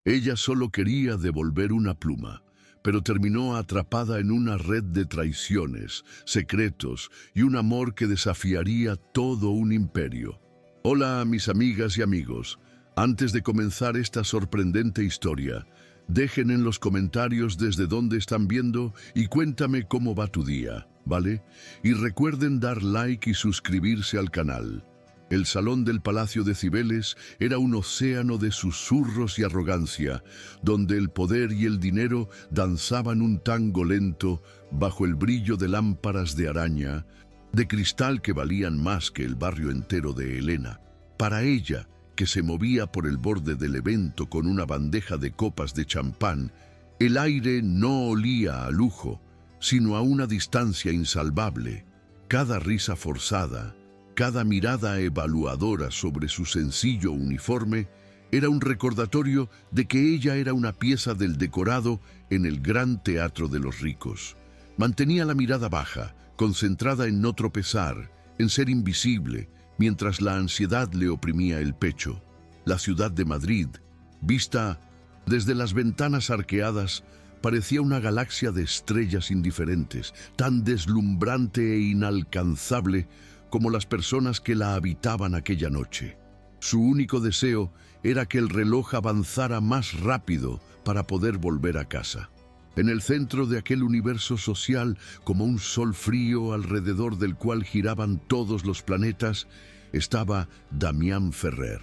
Ella solo quería devolver una pluma, pero terminó atrapada en una red de traiciones, secretos y un amor que desafiaría todo un imperio. Hola, mis amigas y amigos. Antes de comenzar esta sorprendente historia, dejen en los comentarios desde dónde están viendo y cuéntame cómo va tu día, ¿vale? Y recuerden dar like y suscribirse al canal. El salón del Palacio de Cibeles era un océano de susurros y arrogancia, donde el poder y el dinero danzaban un tango lento bajo el brillo de lámparas de araña, de cristal que valían más que el barrio entero de Helena. Para ella, que se movía por el borde del evento con una bandeja de copas de champán, el aire no olía a lujo, sino a una distancia insalvable. Cada risa forzada, cada mirada evaluadora sobre su sencillo uniforme era un recordatorio de que ella era una pieza del decorado en el gran teatro de los ricos. Mantenía la mirada baja, concentrada en no tropezar, en ser invisible, mientras la ansiedad le oprimía el pecho. La ciudad de Madrid, vista desde las ventanas arqueadas, parecía una galaxia de estrellas indiferentes, tan deslumbrante e inalcanzable como las personas que la habitaban aquella noche. Su único deseo era que el reloj avanzara más rápido para poder volver a casa. En el centro de aquel universo social, como un sol frío alrededor del cual giraban todos los planetas, estaba Damián Ferrer.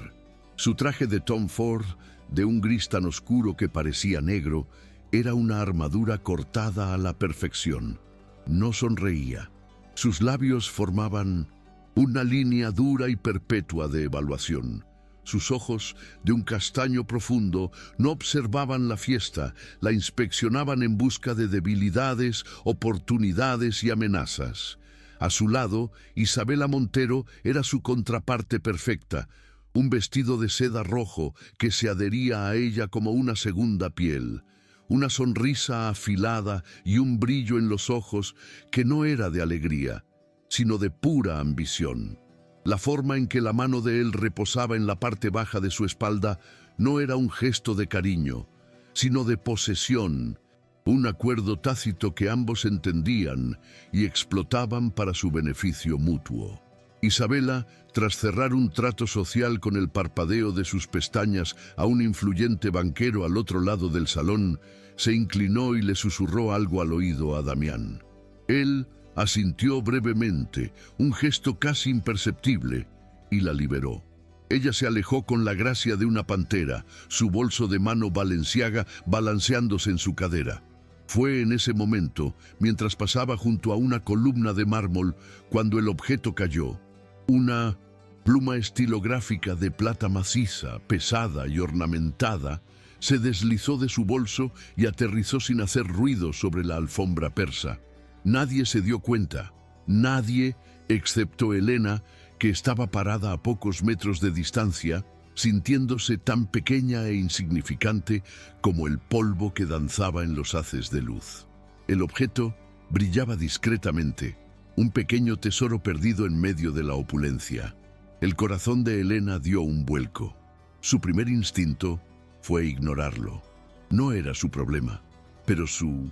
Su traje de Tom Ford, de un gris tan oscuro que parecía negro, era una armadura cortada a la perfección. No sonreía. Sus labios formaban una línea dura y perpetua de evaluación. Sus ojos, de un castaño profundo, no observaban la fiesta, la inspeccionaban en busca de debilidades, oportunidades y amenazas. A su lado, Isabela Montero era su contraparte perfecta, un vestido de seda rojo que se adhería a ella como una segunda piel, una sonrisa afilada y un brillo en los ojos que no era de alegría, sino de pura ambición. La forma en que la mano de él reposaba en la parte baja de su espalda no era un gesto de cariño, sino de posesión, un acuerdo tácito que ambos entendían y explotaban para su beneficio mutuo. Isabela, tras cerrar un trato social con el parpadeo de sus pestañas a un influyente banquero al otro lado del salón, se inclinó y le susurró algo al oído a Damián. Él asintió brevemente, un gesto casi imperceptible, y la liberó. Ella se alejó con la gracia de una pantera, su bolso de mano Balenciaga balanceándose en su cadera. Fue en ese momento, mientras pasaba junto a una columna de mármol, cuando el objeto cayó. Una pluma estilográfica de plata maciza, pesada y ornamentada, se deslizó de su bolso y aterrizó sin hacer ruido sobre la alfombra persa. Nadie se dio cuenta, nadie, excepto Helena, que estaba parada a pocos metros de distancia, sintiéndose tan pequeña e insignificante como el polvo que danzaba en los haces de luz. El objeto brillaba discretamente, un pequeño tesoro perdido en medio de la opulencia. El corazón de Helena dio un vuelco. Su primer instinto fue ignorarlo. No era su problema, pero su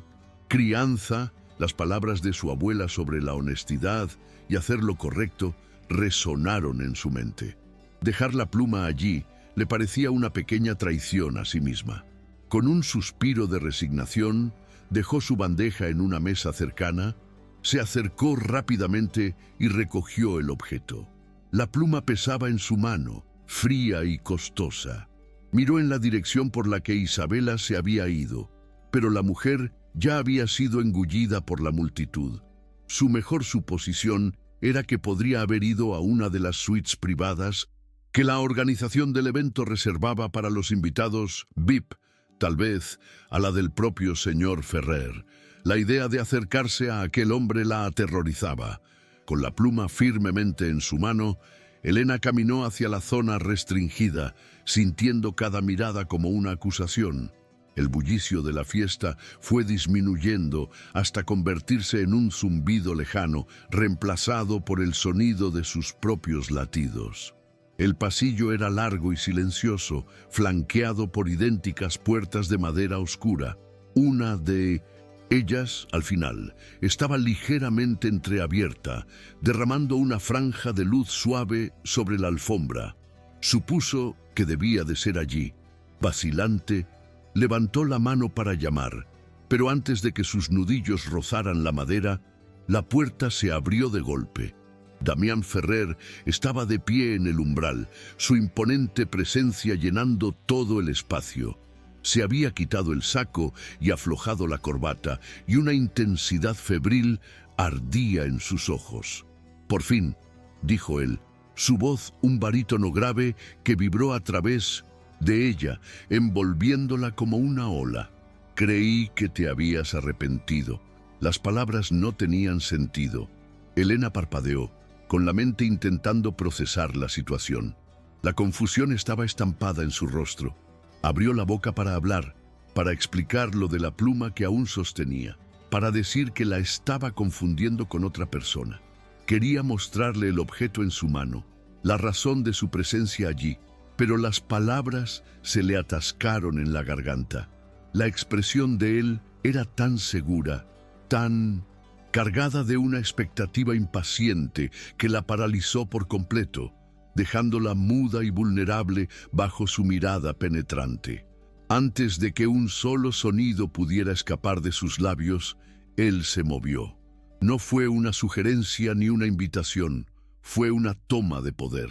crianza, las palabras de su abuela sobre la honestidad y hacer lo correcto, resonaron en su mente. Dejar la pluma allí le parecía una pequeña traición a sí misma. Con un suspiro de resignación, dejó su bandeja en una mesa cercana, se acercó rápidamente y recogió el objeto. La pluma pesaba en su mano, fría y costosa. Miró en la dirección por la que Isabela se había ido, pero la mujer ya había sido engullida por la multitud. Su mejor suposición era que podría haber ido a una de las suites privadas que la organización del evento reservaba para los invitados VIP, tal vez a la del propio señor Ferrer. La idea de acercarse a aquel hombre la aterrorizaba. Con la pluma firmemente en su mano, Helena caminó hacia la zona restringida, sintiendo cada mirada como una acusación. El bullicio de la fiesta fue disminuyendo hasta convertirse en un zumbido lejano, reemplazado por el sonido de sus propios latidos. El pasillo era largo y silencioso, flanqueado por idénticas puertas de madera oscura. Una de ellas, al final, estaba ligeramente entreabierta, derramando una franja de luz suave sobre la alfombra. Supuso que debía de ser allí. Vacilante, levantó la mano para llamar, pero antes de que sus nudillos rozaran la madera, la puerta se abrió de golpe. Damián Ferrer estaba de pie en el umbral, su imponente presencia llenando todo el espacio. Se había quitado el saco y aflojado la corbata, y una intensidad febril ardía en sus ojos. «Por fin», dijo él, su voz un barítono grave que vibró a través de ella, envolviéndola como una ola. «Creí que te habías arrepentido». Las palabras no tenían sentido. Elena parpadeó, con la mente intentando procesar la situación. La confusión estaba estampada en su rostro. Abrió la boca para hablar, para explicar lo de la pluma que aún sostenía, para decir que la estaba confundiendo con otra persona. Quería mostrarle el objeto en su mano, la razón de su presencia allí, pero las palabras se le atascaron en la garganta. La expresión de él era tan segura, tan cargada de una expectativa impaciente que la paralizó por completo, dejándola muda y vulnerable bajo su mirada penetrante. Antes de que un solo sonido pudiera escapar de sus labios, él se movió. No fue una sugerencia ni una invitación, fue una toma de poder.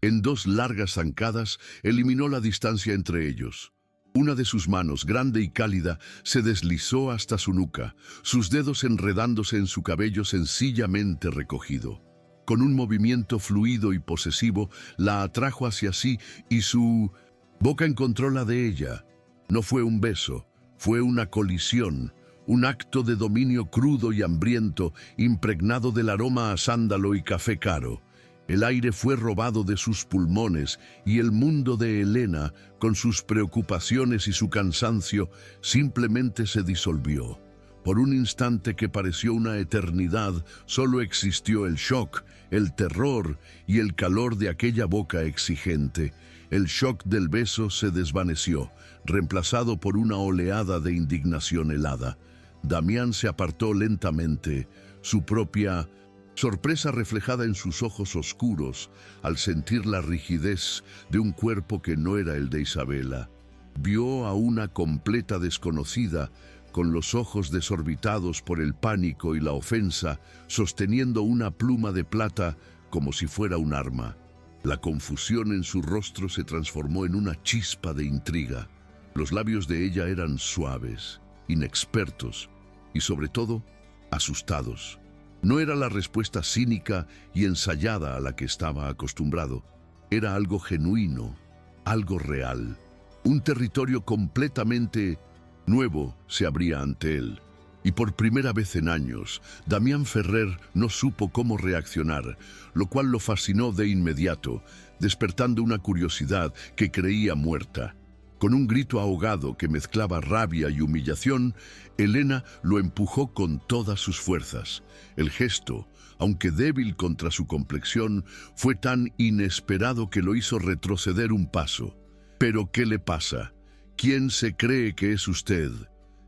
En dos largas zancadas eliminó la distancia entre ellos. Una de sus manos, grande y cálida, se deslizó hasta su nuca, sus dedos enredándose en su cabello sencillamente recogido. Con un movimiento fluido y posesivo, la atrajo hacia sí y su boca encontró la de ella. No fue un beso, fue una colisión, un acto de dominio crudo y hambriento, impregnado del aroma a sándalo y café caro. El aire fue robado de sus pulmones y el mundo de Elena, con sus preocupaciones y su cansancio, simplemente se disolvió. Por un instante que pareció una eternidad, solo existió el shock, el terror y el calor de aquella boca exigente. El shock del beso se desvaneció, reemplazado por una oleada de indignación helada. Damián se apartó lentamente, su propia sorpresa reflejada en sus ojos oscuros al sentir la rigidez de un cuerpo que no era el de Isabela. Vio a una completa desconocida, con los ojos desorbitados por el pánico y la ofensa, sosteniendo una pluma de plata como si fuera un arma. La confusión en su rostro se transformó en una chispa de intriga. Los labios de ella eran suaves, inexpertos y, sobre todo, asustados. No era la respuesta cínica y ensayada a la que estaba acostumbrado. Era algo genuino, algo real. Un territorio completamente nuevo se abría ante él. Y por primera vez en años, Damián Ferrer no supo cómo reaccionar, lo cual lo fascinó de inmediato, despertando una curiosidad que creía muerta. Con un grito ahogado que mezclaba rabia y humillación, Elena lo empujó con todas sus fuerzas. El gesto, aunque débil contra su complexión, fue tan inesperado que lo hizo retroceder un paso. «¿Pero qué le pasa? ¿Quién se cree que es usted?»,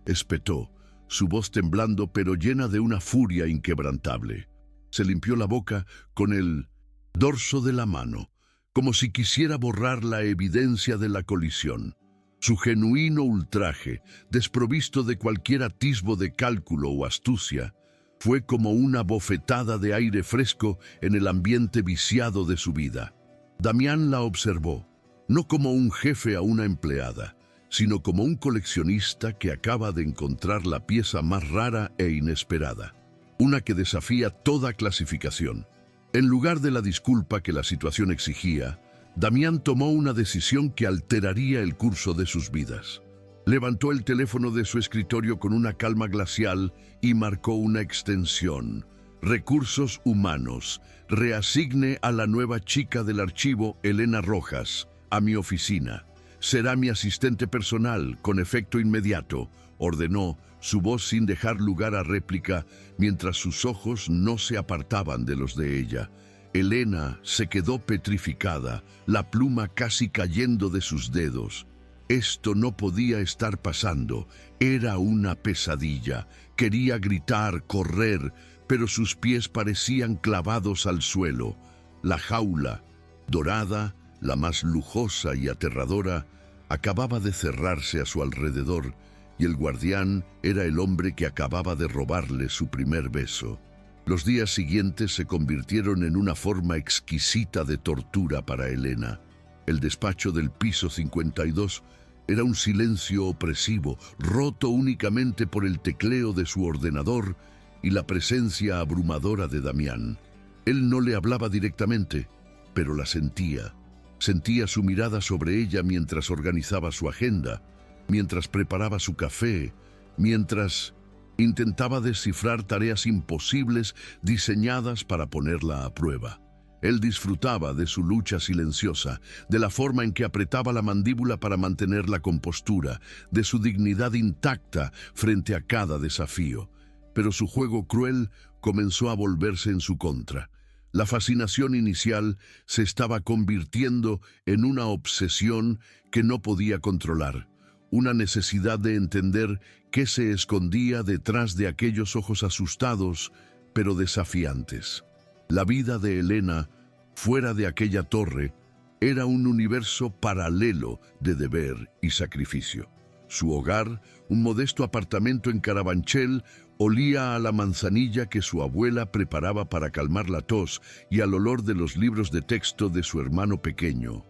espetó, su voz temblando pero llena de una furia inquebrantable. Se limpió la boca con el dorso de la mano, como si quisiera borrar la evidencia de la colisión. Su genuino ultraje, desprovisto de cualquier atisbo de cálculo o astucia, fue como una bofetada de aire fresco en el ambiente viciado de su vida. Damián la observó, no como un jefe a una empleada, sino como un coleccionista que acaba de encontrar la pieza más rara e inesperada, una que desafía toda clasificación. En lugar de la disculpa que la situación exigía, Damián tomó una decisión que alteraría el curso de sus vidas. Levantó el teléfono de su escritorio con una calma glacial y marcó una extensión. Recursos humanos. Reasigne a la nueva chica del archivo, Elena Rojas, a mi oficina. Será mi asistente personal, con efecto inmediato, ordenó, su voz sin dejar lugar a réplica, mientras sus ojos no se apartaban de los de ella. Elena se quedó petrificada, la pluma casi cayendo de sus dedos. Esto no podía estar pasando, era una pesadilla. Quería gritar, correr, pero sus pies parecían clavados al suelo. La jaula, dorada, la más lujosa y aterradora, acababa de cerrarse a su alrededor, y el guardián era el hombre que acababa de robarle su primer beso. Los días siguientes se convirtieron en una forma exquisita de tortura para Elena. El despacho del piso 52 era un silencio opresivo, roto únicamente por el tecleo de su ordenador y la presencia abrumadora de Damián. Él no le hablaba directamente, pero la sentía. Sentía su mirada sobre ella mientras organizaba su agenda, mientras preparaba su café, mientras intentaba descifrar tareas imposibles diseñadas para ponerla a prueba. Él disfrutaba de su lucha silenciosa, de la forma en que apretaba la mandíbula para mantener la compostura, de su dignidad intacta frente a cada desafío. Pero su juego cruel comenzó a volverse en su contra. La fascinación inicial se estaba convirtiendo en una obsesión que no podía controlar, una necesidad de entender qué se escondía detrás de aquellos ojos asustados, pero desafiantes. La vida de Elena, fuera de aquella torre, era un universo paralelo de deber y sacrificio. Su hogar, un modesto apartamento en Carabanchel, olía a la manzanilla que su abuela preparaba para calmar la tos y al olor de los libros de texto de su hermano pequeño,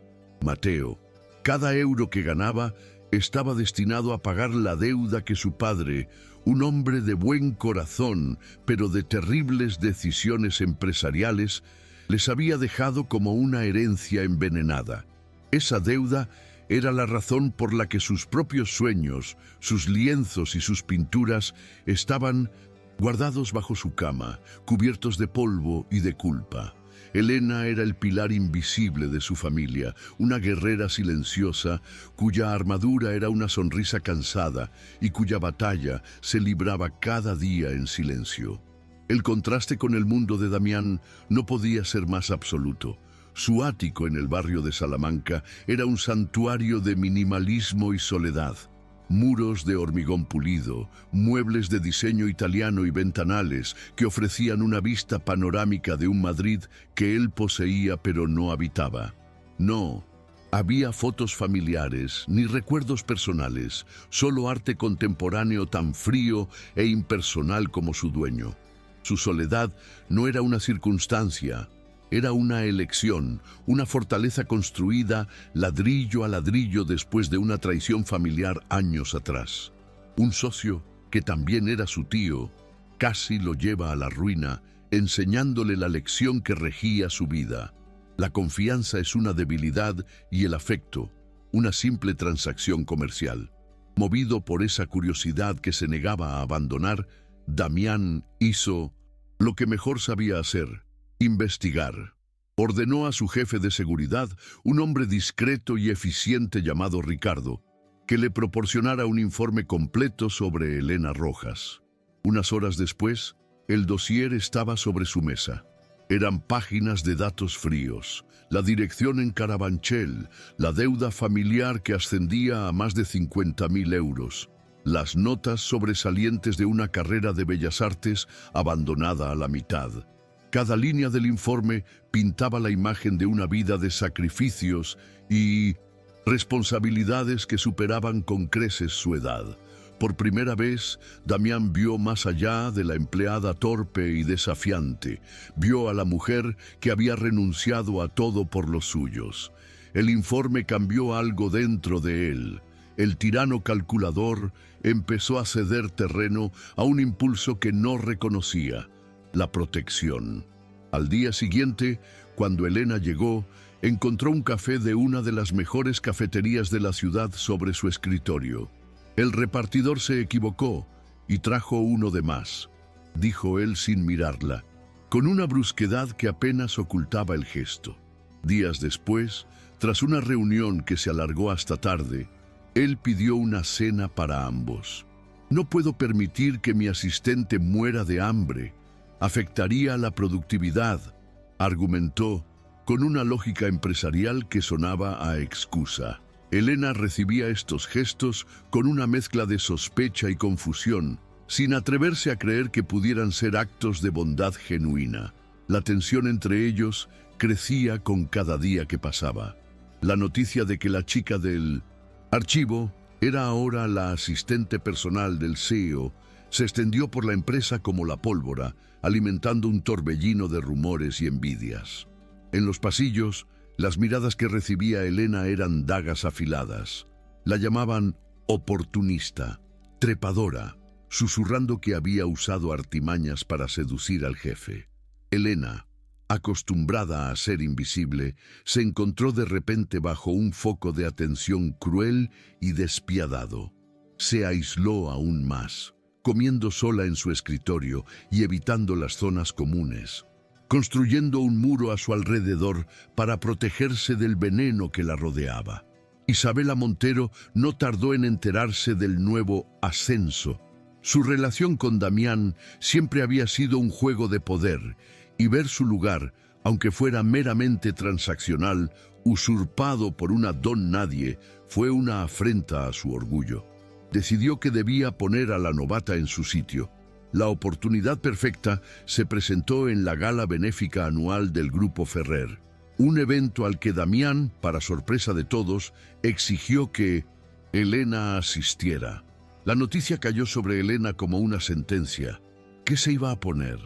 Mateo. Cada euro que ganaba estaba destinado a pagar la deuda que su padre, un hombre de buen corazón, pero de terribles decisiones empresariales, les había dejado como una herencia envenenada. Esa deuda era la razón por la que sus propios sueños, sus lienzos y sus pinturas estaban guardados bajo su cama, cubiertos de polvo y de culpa. Elena era el pilar invisible de su familia, una guerrera silenciosa cuya armadura era una sonrisa cansada y cuya batalla se libraba cada día en silencio. El contraste con el mundo de Damián no podía ser más absoluto. Su ático en el barrio de Salamanca era un santuario de minimalismo y soledad. Muros de hormigón pulido, muebles de diseño italiano y ventanales que ofrecían una vista panorámica de un Madrid que él poseía pero no habitaba. No había fotos familiares ni recuerdos personales, solo arte contemporáneo tan frío e impersonal como su dueño. Su soledad no era una circunstancia, era una elección, una fortaleza construida ladrillo a ladrillo después de una traición familiar años atrás. Un socio, que también era su tío, casi lo lleva a la ruina, enseñándole la lección que regía su vida. La confianza es una debilidad y el afecto, una simple transacción comercial. Movido por esa curiosidad que se negaba a abandonar, Damián hizo lo que mejor sabía hacer: investigar. Ordenó a su jefe de seguridad, un hombre discreto y eficiente llamado Ricardo, que le proporcionara un informe completo sobre Elena Rojas. Unas horas después, el dossier estaba sobre su mesa. Eran páginas de datos fríos, la dirección en Carabanchel, la deuda familiar que ascendía a más de 50.000 euros, las notas sobresalientes de una carrera de bellas artes abandonada a la mitad. Cada línea del informe pintaba la imagen de una vida de sacrificios y responsabilidades que superaban con creces su edad. Por primera vez, Damián vio más allá de la empleada torpe y desafiante. Vio a la mujer que había renunciado a todo por los suyos. El informe cambió algo dentro de él. El tirano calculador empezó a ceder terreno a un impulso que no reconocía: la protección. Al día siguiente, cuando Elena llegó, encontró un café de una de las mejores cafeterías de la ciudad sobre su escritorio. El repartidor se equivocó y trajo uno de más, dijo él sin mirarla, con una brusquedad que apenas ocultaba el gesto. Días después, tras una reunión que se alargó hasta tarde, él pidió una cena para ambos. No puedo permitir que mi asistente muera de hambre. Afectaría la productividad, argumentó con una lógica empresarial que sonaba a excusa. Elena recibía estos gestos con una mezcla de sospecha y confusión, sin atreverse a creer que pudieran ser actos de bondad genuina. La tensión entre ellos crecía con cada día que pasaba. La noticia de que la chica del archivo era ahora la asistente personal del CEO se extendió por la empresa como la pólvora, alimentando un torbellino de rumores y envidias. En los pasillos, las miradas que recibía Elena eran dagas afiladas. La llamaban oportunista, trepadora, susurrando que había usado artimañas para seducir al jefe. Elena, acostumbrada a ser invisible, se encontró de repente bajo un foco de atención cruel y despiadado. Se aisló aún más, comiendo sola en su escritorio y evitando las zonas comunes, construyendo un muro a su alrededor para protegerse del veneno que la rodeaba. Isabela Montero no tardó en enterarse del nuevo ascenso. Su relación con Damián siempre había sido un juego de poder, y ver su lugar, aunque fuera meramente transaccional, usurpado por una don nadie, fue una afrenta a su orgullo. Decidió que debía poner a la novata en su sitio. La oportunidad perfecta se presentó en la gala benéfica anual del Grupo Ferrer, un evento al que Damián, para sorpresa de todos, exigió que Elena asistiera. La noticia cayó sobre Elena como una sentencia. ¿Qué se iba a poner?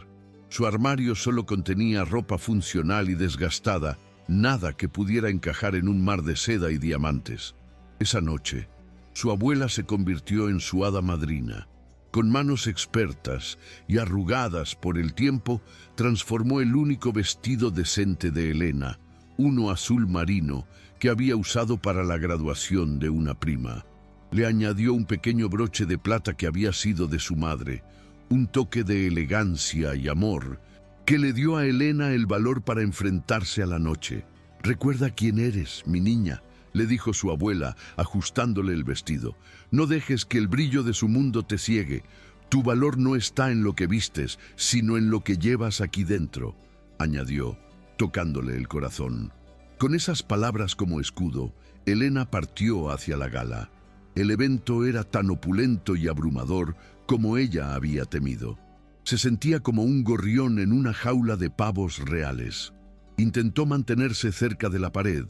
Su armario solo contenía ropa funcional y desgastada, nada que pudiera encajar en un mar de seda y diamantes. Esa noche, su abuela se convirtió en su hada madrina. Con manos expertas y arrugadas por el tiempo, transformó el único vestido decente de Elena, uno azul marino que había usado para la graduación de una prima. Le añadió un pequeño broche de plata que había sido de su madre, un toque de elegancia y amor que le dio a Elena el valor para enfrentarse a la noche. «Recuerda quién eres, mi niña», le dijo su abuela, ajustándole el vestido. «No dejes que el brillo de su mundo te ciegue. Tu valor no está en lo que vistes, sino en lo que llevas aquí dentro», añadió, tocándole el corazón. Con esas palabras como escudo, Elena partió hacia la gala. El evento era tan opulento y abrumador como ella había temido. Se sentía como un gorrión en una jaula de pavos reales. Intentó mantenerse cerca de la pared,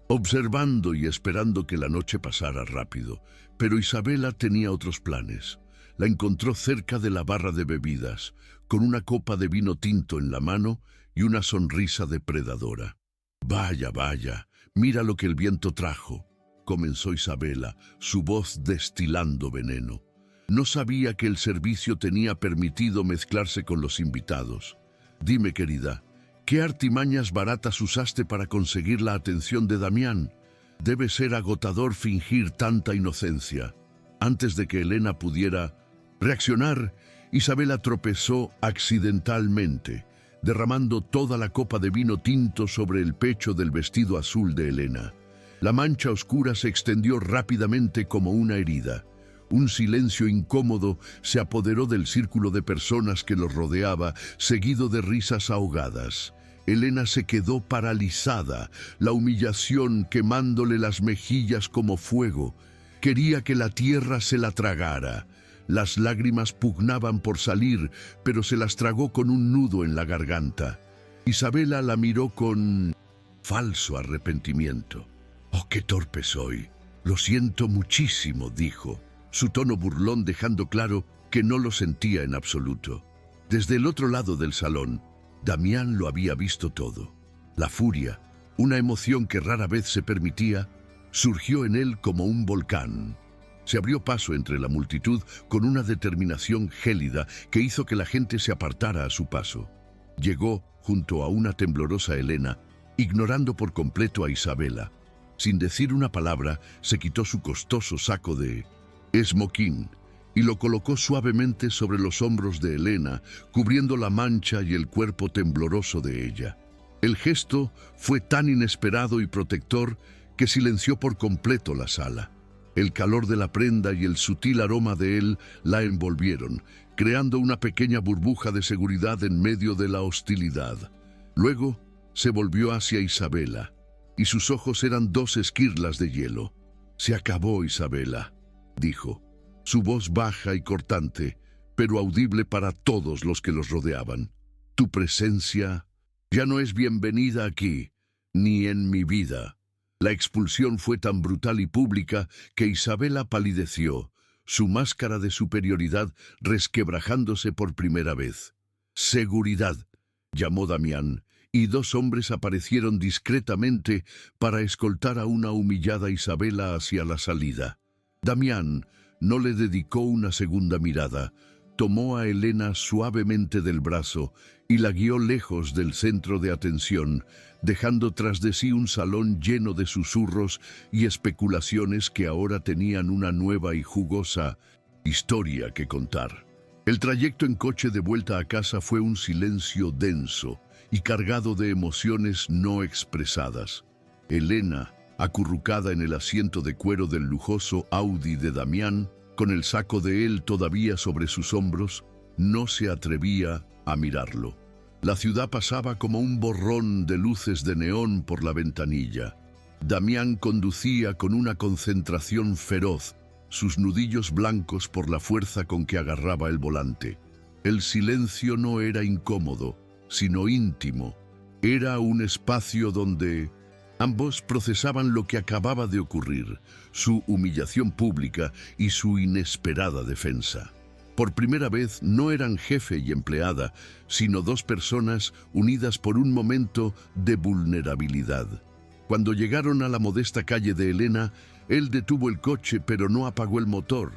observando y esperando que la noche pasara rápido, pero Isabela tenía otros planes. La encontró cerca de la barra de bebidas, con una copa de vino tinto en la mano y una sonrisa depredadora. «Vaya, vaya, mira lo que el viento trajo», comenzó Isabela, su voz destilando veneno. No sabía que el servicio tenía permitido mezclarse con los invitados. «Dime, querida, ¿qué artimañas baratas usaste para conseguir la atención de Damián? Debe ser agotador fingir tanta inocencia». Antes de que Elena pudiera reaccionar, Isabela tropezó accidentalmente, derramando toda la copa de vino tinto sobre el pecho del vestido azul de Elena. La mancha oscura se extendió rápidamente como una herida. Un silencio incómodo se apoderó del círculo de personas que los rodeaba, seguido de risas ahogadas. Elena se quedó paralizada, la humillación quemándole las mejillas como fuego. Quería que la tierra se la tragara. Las lágrimas pugnaban por salir, pero se las tragó con un nudo en la garganta. Isabela la miró con falso arrepentimiento. «Oh, qué torpe soy. Lo siento muchísimo», dijo, su tono burlón dejando claro que no lo sentía en absoluto. Desde el otro lado del salón, Damián lo había visto todo. La furia, una emoción que rara vez se permitía, surgió en él como un volcán. Se abrió paso entre la multitud con una determinación gélida que hizo que la gente se apartara a su paso. Llegó junto a una temblorosa Elena, ignorando por completo a Isabela. Sin decir una palabra, se quitó su costoso saco de esmoquín y lo colocó suavemente sobre los hombros de Elena, cubriendo la mancha y el cuerpo tembloroso de ella. El gesto fue tan inesperado y protector que silenció por completo la sala. El calor de la prenda y el sutil aroma de él la envolvieron, creando una pequeña burbuja de seguridad en medio de la hostilidad. Luego, Se volvió hacia Isabela, y sus ojos eran dos esquirlas de hielo. «Se acabó, Isabela», dijo, su voz baja y cortante, pero audible para todos los que los rodeaban. «Tu presencia ya no es bienvenida aquí, ni en mi vida». La expulsión fue tan brutal y pública que Isabela palideció, su máscara de superioridad resquebrajándose por primera vez. «Seguridad», llamó Damián, y dos hombres aparecieron discretamente para escoltar a una humillada Isabela hacia la salida. Damián no le dedicó una segunda mirada, tomó a Elena suavemente del brazo y la guió lejos del centro de atención, dejando tras de sí un salón lleno de susurros y especulaciones que ahora tenían una nueva y jugosa historia que contar. El trayecto en coche de vuelta a casa fue un silencio denso y cargado de emociones no expresadas. Elena, acurrucada en el asiento de cuero del lujoso Audi de Damián, con el saco de él todavía sobre sus hombros, no se atrevía a mirarlo. La ciudad pasaba como un borrón de luces de neón por la ventanilla. Damián conducía con una concentración feroz, sus nudillos blancos por la fuerza con que agarraba el volante. El silencio no era incómodo, sino íntimo. Era un espacio donde ambos procesaban lo que acababa de ocurrir, su humillación pública y su inesperada defensa. Por primera vez no eran jefe y empleada, sino dos personas unidas por un momento de vulnerabilidad. Cuando llegaron a la modesta calle de Elena, él detuvo el coche pero no apagó el motor.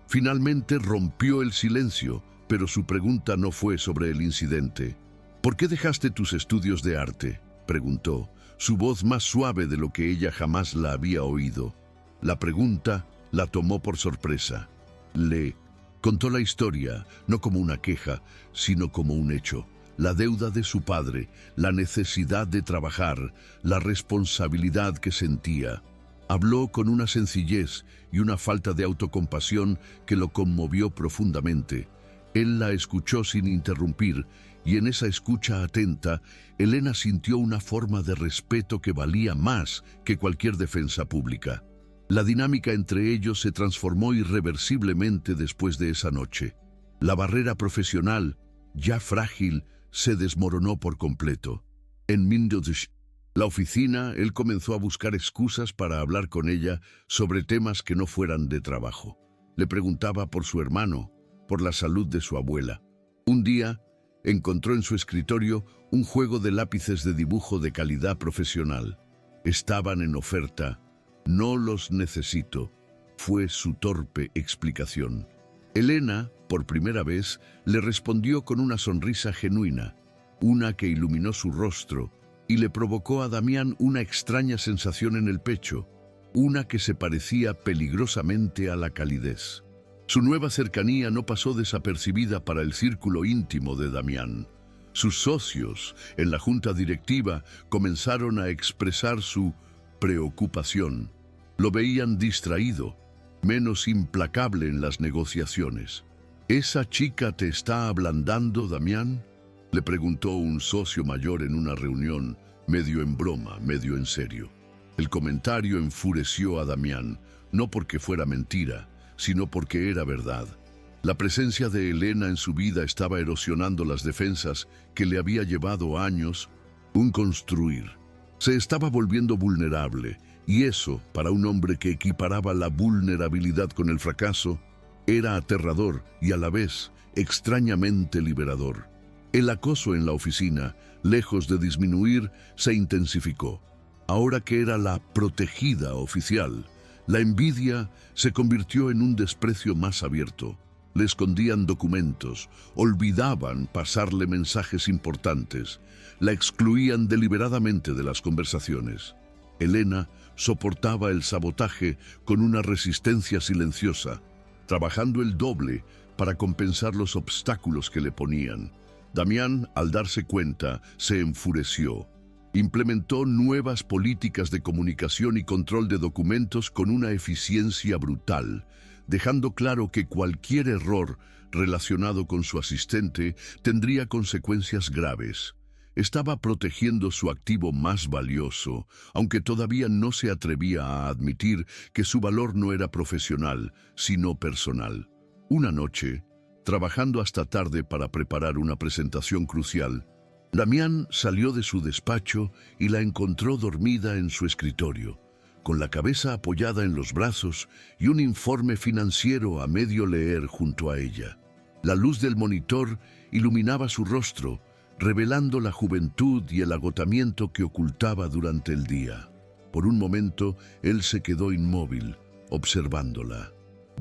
Finalmente rompió el silencio, pero su pregunta no fue sobre el incidente. «¿Por qué dejaste tus estudios de arte?», preguntó, su voz más suave de lo que ella jamás la había oído. La pregunta la tomó por sorpresa. Le contó la historia, no como una queja, sino como un hecho. La deuda de su padre, la necesidad de trabajar, la responsabilidad que sentía. Habló con una sencillez y una falta de autocompasión que lo conmovió profundamente. Él la escuchó sin interrumpir, y en esa escucha atenta, Elena sintió una forma de respeto que valía más que cualquier defensa pública. La dinámica entre ellos se transformó irreversiblemente después de esa noche. La barrera profesional, ya frágil, se desmoronó por completo. En la oficina, él comenzó a buscar excusas para hablar con ella sobre temas que no fueran de trabajo. Le preguntaba por su hermano, por la salud de su abuela. Un día, encontró en su escritorio un juego de lápices de dibujo de calidad profesional. Estaban en oferta. «No los necesito», fue su torpe explicación. Elena, por primera vez, le respondió con una sonrisa genuina, una que iluminó su rostro y le provocó a Damián una extraña sensación en el pecho, una que se parecía peligrosamente a la calidez. Su nueva cercanía no pasó desapercibida para el círculo íntimo de Damián. Sus socios en la junta directiva comenzaron a expresar su preocupación. Lo veían distraído, menos implacable en las negociaciones. «¿Esa chica te está ablandando, Damián?», le preguntó un socio mayor en una reunión, medio en broma, medio en serio. El comentario enfureció a Damián, no porque fuera mentira, sino porque era verdad. La presencia de Elena en su vida estaba erosionando las defensas que le había llevado años construir. Se estaba volviendo vulnerable, y eso, para un hombre que equiparaba la vulnerabilidad con el fracaso, era aterrador y a la vez extrañamente liberador. El acoso en la oficina, lejos de disminuir, se intensificó. Ahora que era la protegida oficial, la envidia se convirtió en un desprecio más abierto. Le escondían documentos, olvidaban pasarle mensajes importantes, la excluían deliberadamente de las conversaciones. Elena soportaba el sabotaje con una resistencia silenciosa, trabajando el doble para compensar los obstáculos que le ponían. Damián, al darse cuenta, se enfureció. Implementó nuevas políticas de comunicación y control de documentos con una eficiencia brutal, dejando claro que cualquier error relacionado con su asistente tendría consecuencias graves. Estaba protegiendo su activo más valioso, aunque todavía no se atrevía a admitir que su valor no era profesional, sino personal. Una noche, trabajando hasta tarde para preparar una presentación crucial, Damián salió de su despacho y la encontró dormida en su escritorio, con la cabeza apoyada en los brazos y un informe financiero a medio leer junto a ella. La luz del monitor iluminaba su rostro, revelando la juventud y el agotamiento que ocultaba durante el día. Por un momento, él se quedó inmóvil, observándola.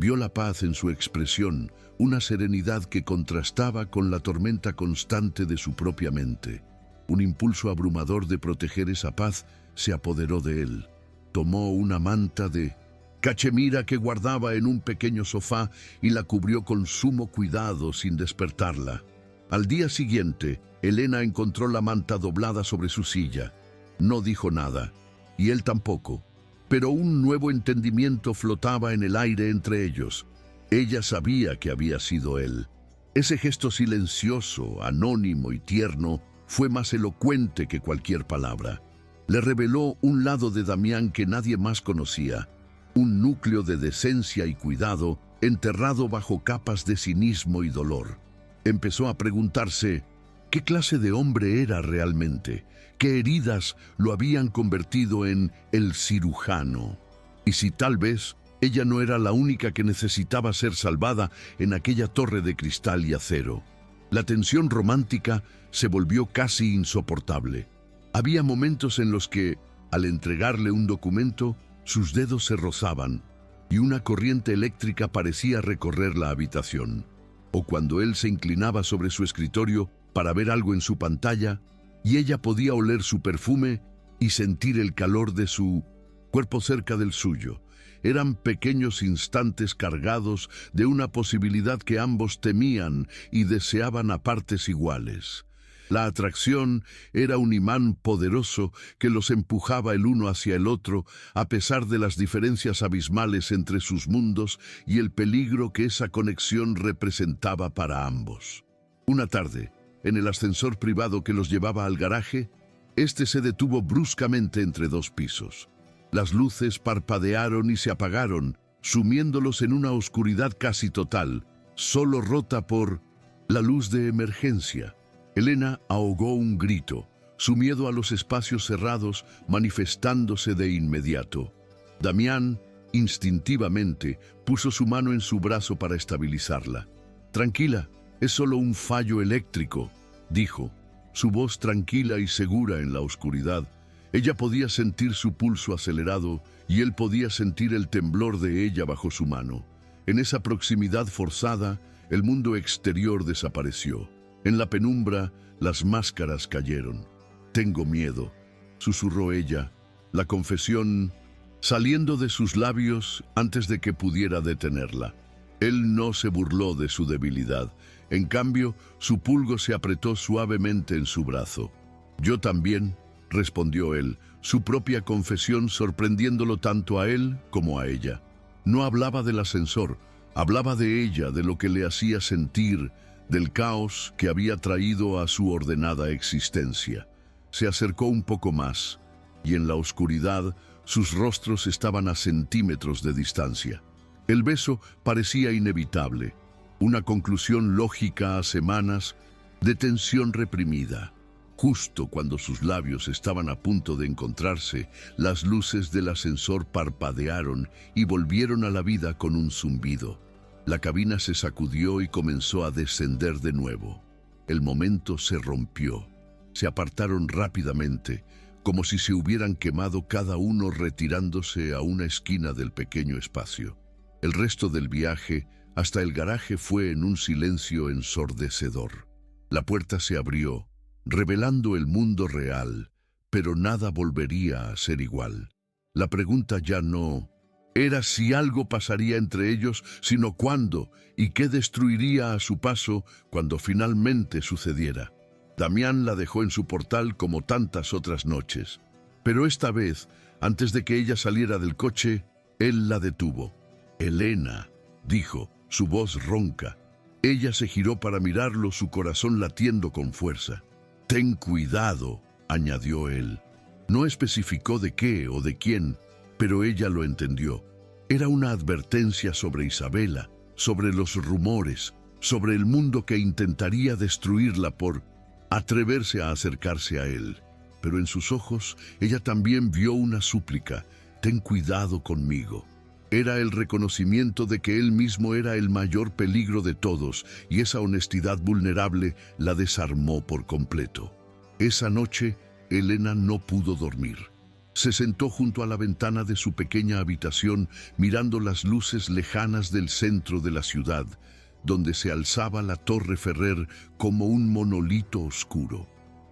Vio la paz en su expresión, una serenidad que contrastaba con la tormenta constante de su propia mente. Un impulso abrumador de proteger esa paz se apoderó de él. Tomó una manta de cachemira que guardaba en un pequeño sofá y la cubrió con sumo cuidado sin despertarla. Al día siguiente, Elena encontró la manta doblada sobre su silla. No dijo nada, y él tampoco, pero un nuevo entendimiento flotaba en el aire entre ellos. Ella sabía que había sido él. Ese gesto silencioso, anónimo y tierno fue más elocuente que cualquier palabra. Le reveló un lado de Damián que nadie más conocía, un núcleo de decencia y cuidado enterrado bajo capas de cinismo y dolor. Empezó a preguntarse qué clase de hombre era realmente, qué heridas lo habían convertido en el cirujano, y si tal vez ella no era la única que necesitaba ser salvada en aquella torre de cristal y acero. La tensión romántica se volvió casi insoportable. Había momentos en los que, al entregarle un documento, sus dedos se rozaban y una corriente eléctrica parecía recorrer la habitación. O cuando él se inclinaba sobre su escritorio para ver algo en su pantalla, y ella podía oler su perfume y sentir el calor de su cuerpo cerca del suyo. Eran pequeños instantes cargados de una posibilidad que ambos temían y deseaban a partes iguales. La atracción era un imán poderoso que los empujaba el uno hacia el otro, a pesar de las diferencias abismales entre sus mundos y el peligro que esa conexión representaba para ambos. Una tarde, en el ascensor privado que los llevaba al garaje, este se detuvo bruscamente entre dos pisos. Las luces parpadearon y se apagaron, sumiéndolos en una oscuridad casi total, solo rota por la luz de emergencia. Elena ahogó un grito, su miedo a los espacios cerrados manifestándose de inmediato. Damián, instintivamente, puso su mano en su brazo para estabilizarla. «Tranquila, es solo un fallo eléctrico», dijo, su voz tranquila y segura en la oscuridad. Ella podía sentir su pulso acelerado y él podía sentir el temblor de ella bajo su mano. En esa proximidad forzada, el mundo exterior desapareció. En la penumbra, las máscaras cayeron. «Tengo miedo», susurró ella, la confesión saliendo de sus labios antes de que pudiera detenerla. Él no se burló de su debilidad. En cambio, su pulgo se apretó suavemente en su brazo. «Yo también», respondió él, su propia confesión sorprendiéndolo tanto a él como a ella. No hablaba del ascensor, hablaba de ella, de lo que le hacía sentir, del caos que había traído a su ordenada existencia. Se acercó un poco más, y en la oscuridad sus rostros estaban a centímetros de distancia. El beso parecía inevitable, una conclusión lógica a semanas de tensión reprimida. Justo cuando sus labios estaban a punto de encontrarse, las luces del ascensor parpadearon y volvieron a la vida con un zumbido. La cabina se sacudió y comenzó a descender de nuevo. El momento se rompió. Se apartaron rápidamente, como si se hubieran quemado cada uno retirándose a una esquina del pequeño espacio. El resto del viaje hasta el garaje fue en un silencio ensordecedor. La puerta se abrió, revelando el mundo real, pero nada volvería a ser igual. La pregunta ya no era si algo pasaría entre ellos, sino cuándo y qué destruiría a su paso cuando finalmente sucediera. Damián la dejó en su portal como tantas otras noches, pero esta vez, antes de que ella saliera del coche, él la detuvo. «Elena», dijo, su voz ronca. Ella se giró para mirarlo, su corazón latiendo con fuerza. Ten cuidado, añadió él. No especificó de qué o de quién, pero ella lo entendió. Era una advertencia sobre Isabela, sobre los rumores, sobre el mundo que intentaría destruirla por atreverse a acercarse a él. Pero en sus ojos ella también vio una súplica: ten cuidado conmigo. Era el reconocimiento de que él mismo era el mayor peligro de todos, y esa honestidad vulnerable la desarmó por completo. Esa noche, Elena no pudo dormir. Se sentó junto a la ventana de su pequeña habitación, mirando las luces lejanas del centro de la ciudad, donde se alzaba la Torre Ferrer como un monolito oscuro.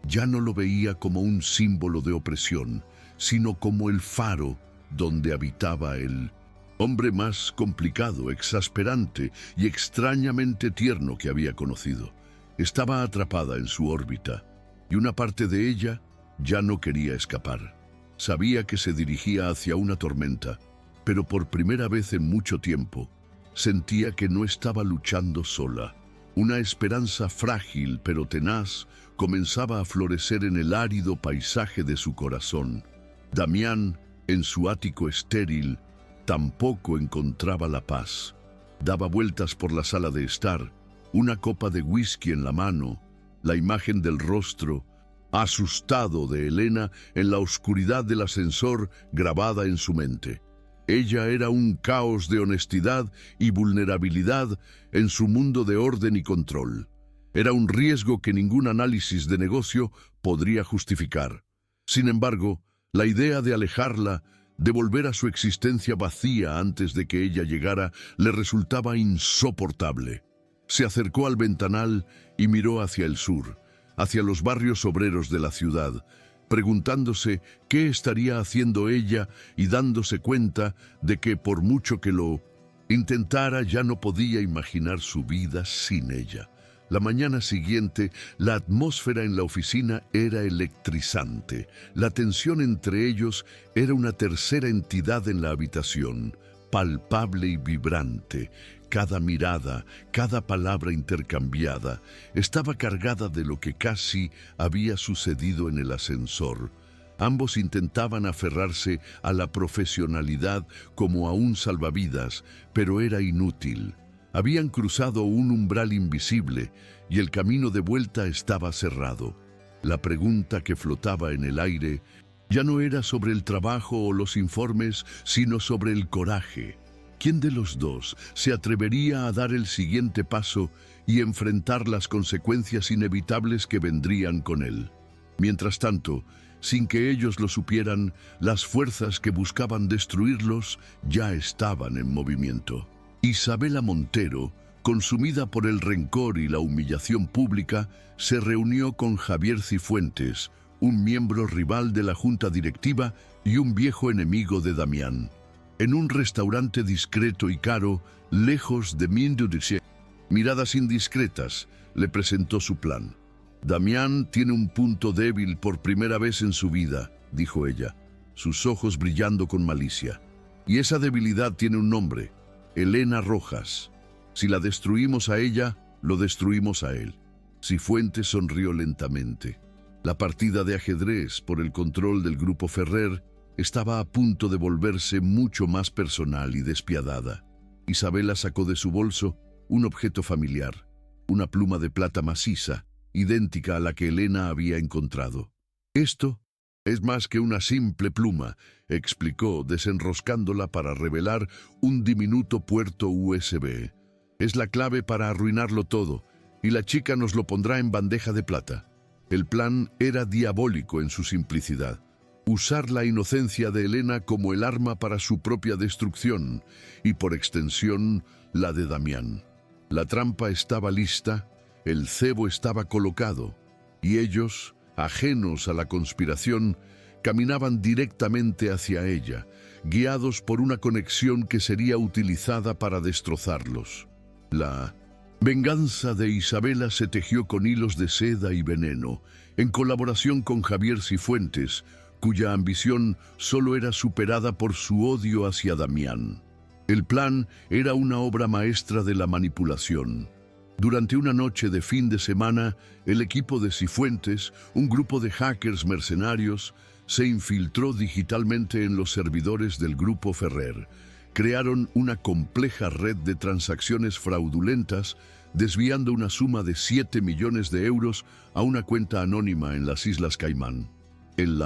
Ya no lo veía como un símbolo de opresión, sino como el faro donde habitaba el hombre más complicado, exasperante y extrañamente tierno que había conocido. Estaba atrapada en su órbita, y una parte de ella ya no quería escapar. Sabía que se dirigía hacia una tormenta, pero por primera vez en mucho tiempo, sentía que no estaba luchando sola. Una esperanza frágil pero tenaz comenzaba a florecer en el árido paisaje de su corazón. Damián, en su ático estéril, tampoco encontraba la paz. Daba vueltas por la sala de estar, una copa de whisky en la mano, la imagen del rostro asustado de Elena en la oscuridad del ascensor grabada en su mente. Ella era un caos de honestidad y vulnerabilidad en su mundo de orden y control. Era un riesgo que ningún análisis de negocio podría justificar. Sin embargo, la idea de alejarla, de volver a su existencia vacía antes de que ella llegara, le resultaba insoportable. Se acercó al ventanal y miró hacia el sur, hacia los barrios obreros de la ciudad, preguntándose qué estaría haciendo ella y dándose cuenta de que por mucho que lo intentara ya no podía imaginar su vida sin ella. La mañana siguiente, la atmósfera en la oficina era electrizante. La tensión entre ellos era una tercera entidad en la habitación, palpable y vibrante. Cada mirada, cada palabra intercambiada, estaba cargada de lo que casi había sucedido en el ascensor. Ambos intentaban aferrarse a la profesionalidad como a un salvavidas, pero era inútil. Habían cruzado un umbral invisible y el camino de vuelta estaba cerrado. La pregunta que flotaba en el aire ya no era sobre el trabajo o los informes, sino sobre el coraje. ¿Quién de los dos se atrevería a dar el siguiente paso y enfrentar las consecuencias inevitables que vendrían con él? Mientras tanto, sin que ellos lo supieran, las fuerzas que buscaban destruirlos ya estaban en movimiento. Isabela Montero, consumida por el rencor y la humillación pública, se reunió con Javier Cifuentes, un miembro rival de la junta directiva y un viejo enemigo de Damián. En un restaurante discreto y caro, lejos de Mindudice, miradas indiscretas, le presentó su plan. Damián tiene un punto débil por primera vez en su vida, dijo ella, sus ojos brillando con malicia. Y esa debilidad tiene un nombre: Elena Rojas. Si la destruimos a ella, lo destruimos a él. Cifuentes sonrió lentamente. La partida de ajedrez por el control del Grupo Ferrer estaba a punto de volverse mucho más personal y despiadada. Isabela sacó de su bolso un objeto familiar, una pluma de plata maciza, idéntica a la que Elena había encontrado. «Esto es más que una simple pluma», explicó, desenroscándola para revelar un diminuto puerto USB. «Es la clave para arruinarlo todo, y la chica nos lo pondrá en bandeja de plata». El plan era diabólico en su simplicidad. Usar la inocencia de Elena como el arma para su propia destrucción, y por extensión, la de Damián. La trampa estaba lista, el cebo estaba colocado, y ellos, ajenos a la conspiración, caminaban directamente hacia ella, guiados por una conexión que sería utilizada para destrozarlos. La venganza de Isabela se tejió con hilos de seda y veneno, en colaboración con Javier Cifuentes, cuya ambición solo era superada por su odio hacia Damián. El plan era una obra maestra de la manipulación. Durante una noche de fin de semana, el equipo de Cifuentes, un grupo de hackers mercenarios, se infiltró digitalmente en los servidores del Grupo Ferrer. Crearon una compleja red de transacciones fraudulentas, desviando una suma de 7 millones de euros a una cuenta anónima en las Islas Caimán. El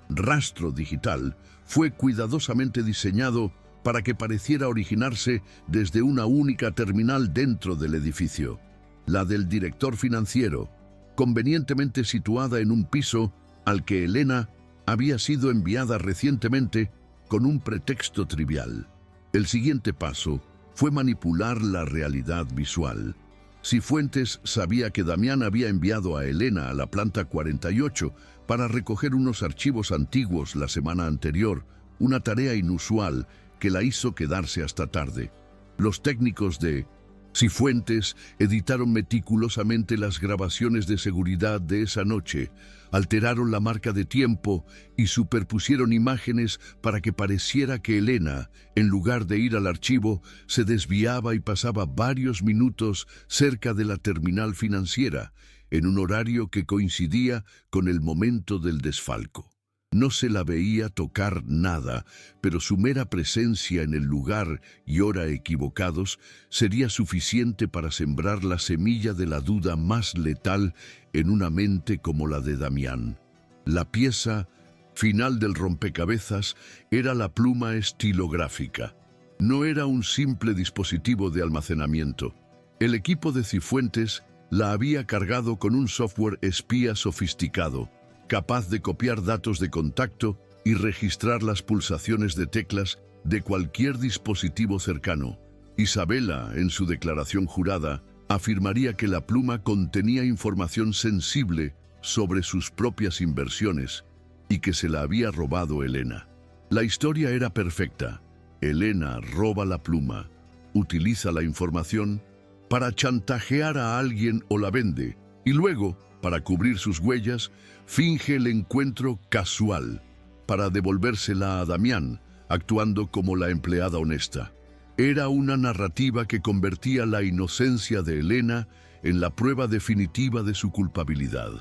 rastro digital fue cuidadosamente diseñado para que pareciera originarse desde una única terminal dentro del edificio, la del director financiero, convenientemente situada en un piso al que Elena había sido enviada recientemente con un pretexto trivial. El siguiente paso fue manipular la realidad visual. Cifuentes sabía que Damián había enviado a Elena a la planta 48 para recoger unos archivos antiguos la semana anterior, una tarea inusual que la hizo quedarse hasta tarde. Los técnicos de Cifuentes editaron meticulosamente las grabaciones de seguridad de esa noche, alteraron la marca de tiempo y superpusieron imágenes para que pareciera que Elena, en lugar de ir al archivo, se desviaba y pasaba varios minutos cerca de la terminal financiera, en un horario que coincidía con el momento del desfalco. No se la veía tocar nada, pero su mera presencia en el lugar y hora equivocados sería suficiente para sembrar la semilla de la duda más letal en una mente como la de Damián. La pieza final del rompecabezas era la pluma estilográfica. No era un simple dispositivo de almacenamiento. El equipo de Cifuentes la había cargado con un software espía sofisticado, capaz de copiar datos de contacto y registrar las pulsaciones de teclas de cualquier dispositivo cercano. Isabela, en su declaración jurada, afirmaría que la pluma contenía información sensible sobre sus propias inversiones y que se la había robado Elena. La historia era perfecta. Elena roba la pluma, utiliza la información para chantajear a alguien o la vende, y luego, para cubrir sus huellas, finge el encuentro casual para devolvérsela a Damián, actuando como la empleada honesta. Era una narrativa que convertía la inocencia de Elena en la prueba definitiva de su culpabilidad.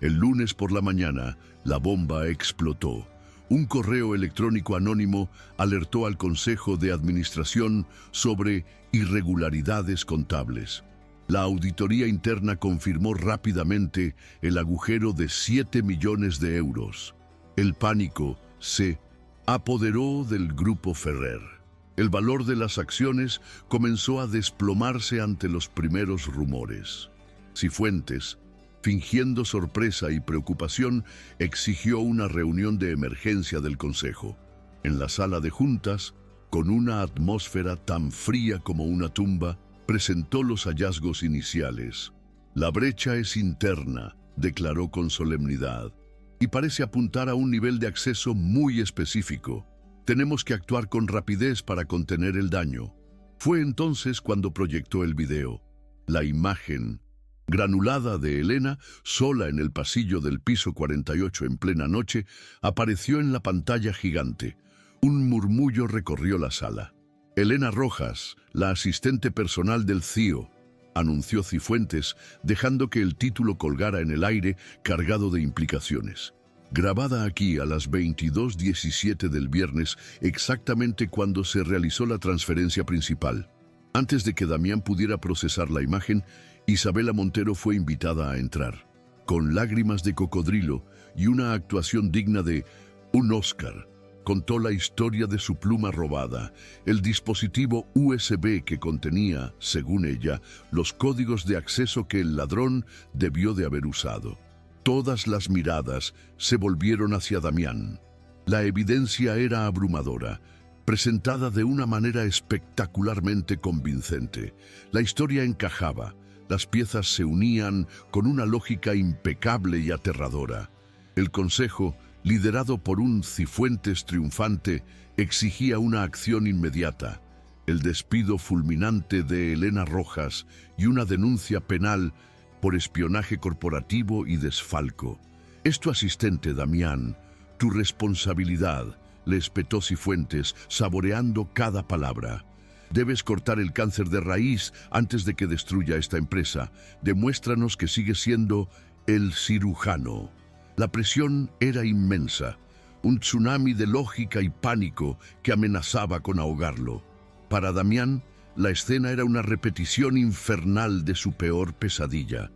El lunes por la mañana, la bomba explotó. Un correo electrónico anónimo alertó al Consejo de Administración sobre irregularidades contables. La auditoría interna confirmó rápidamente el agujero de 7 millones de euros. El pánico se apoderó del Grupo Ferrer. El valor de las acciones comenzó a desplomarse ante los primeros rumores. Cifuentes, fingiendo sorpresa y preocupación, exigió una reunión de emergencia del Consejo. En la sala de juntas, con una atmósfera tan fría como una tumba, presentó los hallazgos iniciales. La brecha es interna, declaró con solemnidad, y parece apuntar a un nivel de acceso muy específico. Tenemos que actuar con rapidez para contener el daño. Fue entonces cuando proyectó el video. La imagen granulada de Elena, sola en el pasillo del piso 48 en plena noche, apareció en la pantalla gigante. Un murmullo recorrió la sala. Elena Rojas, la asistente personal del CIO, anunció Cifuentes, dejando que el título colgara en el aire cargado de implicaciones. Grabada aquí a las 22:17 del viernes, exactamente cuando se realizó la transferencia principal. Antes de que Damián pudiera procesar la imagen, Isabela Montero fue invitada a entrar. Con lágrimas de cocodrilo y una actuación digna de un Oscar, contó la historia de su pluma robada, el dispositivo USB que contenía, según ella, los códigos de acceso que el ladrón debió de haber usado. Todas las miradas se volvieron hacia Damián. La evidencia era abrumadora, presentada de una manera espectacularmente convincente. La historia encajaba, las piezas se unían con una lógica impecable y aterradora. El Consejo, liderado por un Cifuentes triunfante, exigía una acción inmediata, el despido fulminante de Elena Rojas y una denuncia penal por espionaje corporativo y desfalco. Es tu asistente, Damián, tu responsabilidad, le espetó Cifuentes, saboreando cada palabra. Debes cortar el cáncer de raíz antes de que destruya esta empresa. Demuéstranos que sigues siendo el cirujano. La presión era inmensa, un tsunami de lógica y pánico que amenazaba con ahogarlo. Para Damián, la escena era una repetición infernal de su peor pesadilla.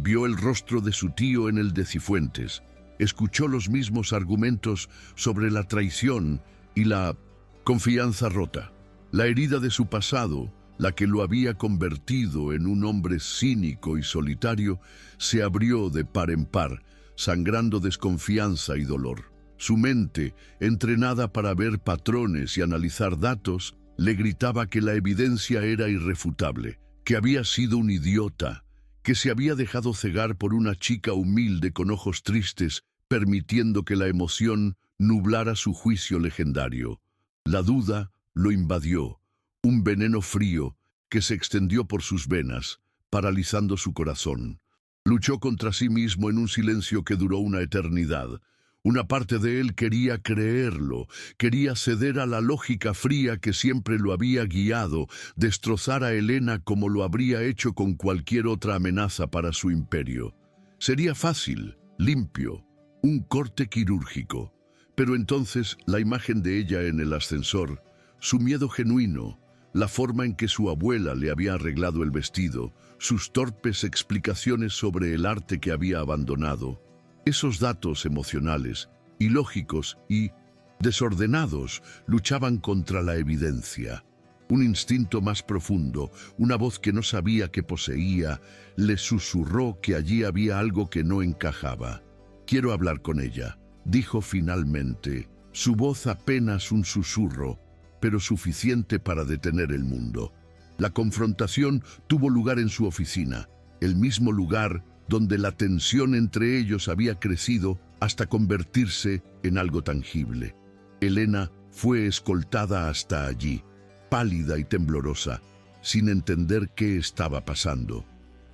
Vio el rostro de su tío en el de Cifuentes, escuchó los mismos argumentos sobre la traición y la confianza rota. La herida de su pasado, la que lo había convertido en un hombre cínico y solitario, se abrió de par en par, sangrando desconfianza y dolor. Su mente, entrenada para ver patrones y analizar datos, le gritaba que la evidencia era irrefutable, que había sido un idiota, que se había dejado cegar por una chica humilde con ojos tristes, permitiendo que la emoción nublara su juicio legendario. La duda lo invadió, un veneno frío que se extendió por sus venas, paralizando su corazón. Luchó contra sí mismo en un silencio que duró una eternidad. Una parte de él quería creerlo, quería ceder a la lógica fría que siempre lo había guiado, destrozar a Elena como lo habría hecho con cualquier otra amenaza para su imperio. Sería fácil, limpio, un corte quirúrgico. Pero entonces la imagen de ella en el ascensor, su miedo genuino, la forma en que su abuela le había arreglado el vestido, sus torpes explicaciones sobre el arte que había abandonado, esos datos emocionales, ilógicos y desordenados luchaban contra la evidencia. Un instinto más profundo, una voz que no sabía que poseía, le susurró que allí había algo que no encajaba. «Quiero hablar con ella», dijo finalmente, su voz apenas un susurro, pero suficiente para detener el mundo. La confrontación tuvo lugar en su oficina, el mismo lugar donde la tensión entre ellos había crecido hasta convertirse en algo tangible. Elena fue escoltada hasta allí, pálida y temblorosa, sin entender qué estaba pasando.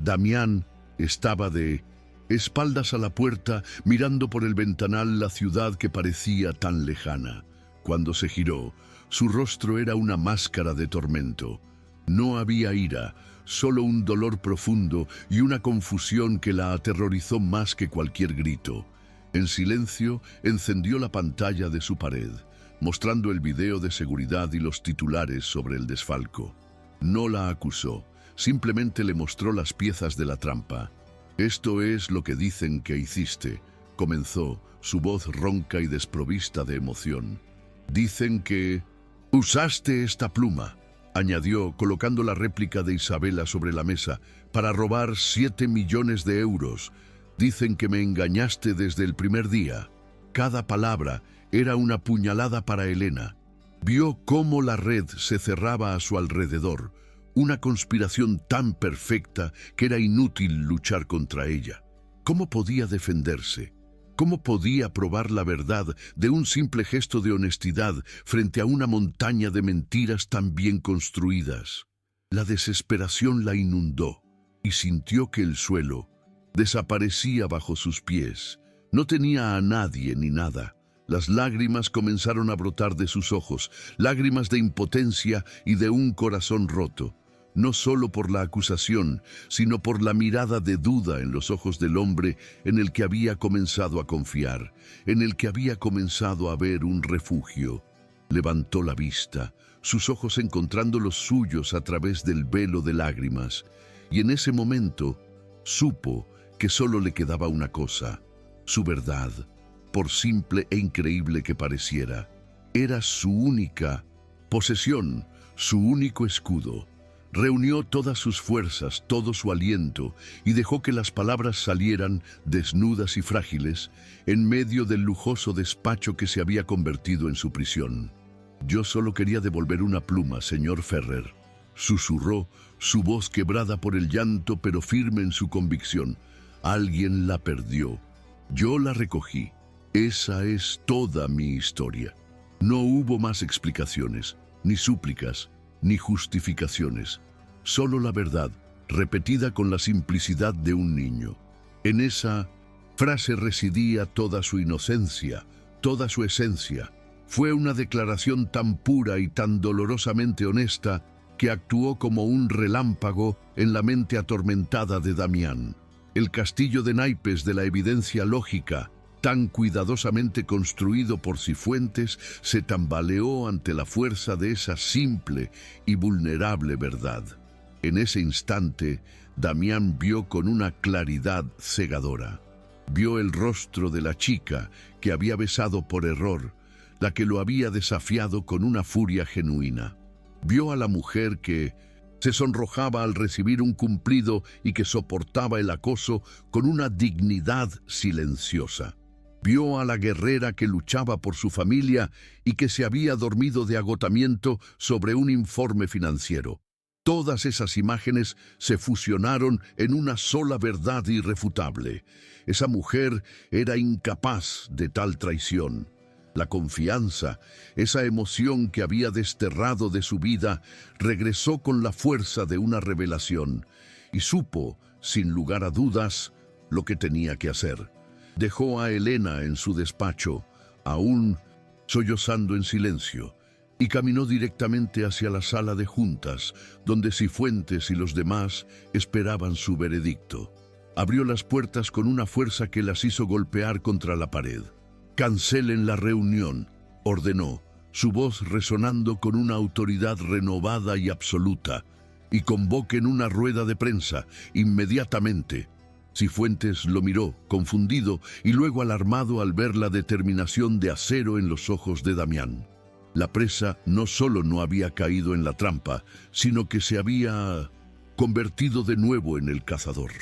Damián estaba de espaldas a la puerta, mirando por el ventanal la ciudad que parecía tan lejana. Cuando se giró, su rostro era una máscara de tormento. No había ira, solo un dolor profundo y una confusión que la aterrorizó más que cualquier grito. En silencio, encendió la pantalla de su pared, mostrando el video de seguridad y los titulares sobre el desfalco. No la acusó, simplemente le mostró las piezas de la trampa. «Esto es lo que dicen que hiciste», comenzó, su voz ronca y desprovista de emoción. «Dicen que usaste esta pluma», añadió, colocando la réplica de Isabela sobre la mesa, «para robar 7 millones de euros. Dicen que me engañaste desde el primer día». Cada palabra era una puñalada para Elena. Vio cómo la red se cerraba a su alrededor, una conspiración tan perfecta que era inútil luchar contra ella. ¿Cómo podía defenderse? ¿Cómo podía probar la verdad de un simple gesto de honestidad frente a una montaña de mentiras tan bien construidas? La desesperación la inundó y sintió que el suelo desaparecía bajo sus pies. No tenía a nadie ni nada. Las lágrimas comenzaron a brotar de sus ojos, lágrimas de impotencia y de un corazón roto. No solo por la acusación, sino por la mirada de duda en los ojos del hombre en el que había comenzado a confiar, en el que había comenzado a ver un refugio. Levantó la vista, sus ojos encontrando los suyos a través del velo de lágrimas, y en ese momento supo que solo le quedaba una cosa, su verdad, por simple e increíble que pareciera. Era su única posesión, su único escudo. Reunió todas sus fuerzas, todo su aliento, y dejó que las palabras salieran, desnudas y frágiles, en medio del lujoso despacho que se había convertido en su prisión. «Yo solo quería devolver una pluma, señor Ferrer», susurró, su voz quebrada por el llanto pero firme en su convicción. «Alguien la perdió. Yo la recogí. Esa es toda mi historia». No hubo más explicaciones, ni súplicas, ni justificaciones, solo la verdad, repetida con la simplicidad de un niño. En esa frase residía toda su inocencia, toda su esencia. Fue una declaración tan pura y tan dolorosamente honesta que actuó como un relámpago en la mente atormentada de Damián. El castillo de naipes de la evidencia lógica, tan cuidadosamente construido por Cifuentes, se tambaleó ante la fuerza de esa simple y vulnerable verdad. En ese instante, Damián vio con una claridad cegadora. Vio el rostro de la chica que había besado por error, la que lo había desafiado con una furia genuina. Vio a la mujer que se sonrojaba al recibir un cumplido y que soportaba el acoso con una dignidad silenciosa. Vio a la guerrera que luchaba por su familia y que se había dormido de agotamiento sobre un informe financiero. Todas esas imágenes se fusionaron en una sola verdad irrefutable. Esa mujer era incapaz de tal traición. La confianza, esa emoción que había desterrado de su vida, regresó con la fuerza de una revelación y supo, sin lugar a dudas, lo que tenía que hacer. Dejó a Elena en su despacho, aún sollozando en silencio, y caminó directamente hacia la sala de juntas, donde Cifuentes y los demás esperaban su veredicto. Abrió las puertas con una fuerza que las hizo golpear contra la pared. «Cancelen la reunión», ordenó, su voz resonando con una autoridad renovada y absoluta, «y convoquen una rueda de prensa, inmediatamente». Cifuentes lo miró, confundido y luego alarmado al ver la determinación de acero en los ojos de Damián. La presa no solo no había caído en la trampa, sino que se había convertido de nuevo en el cazador.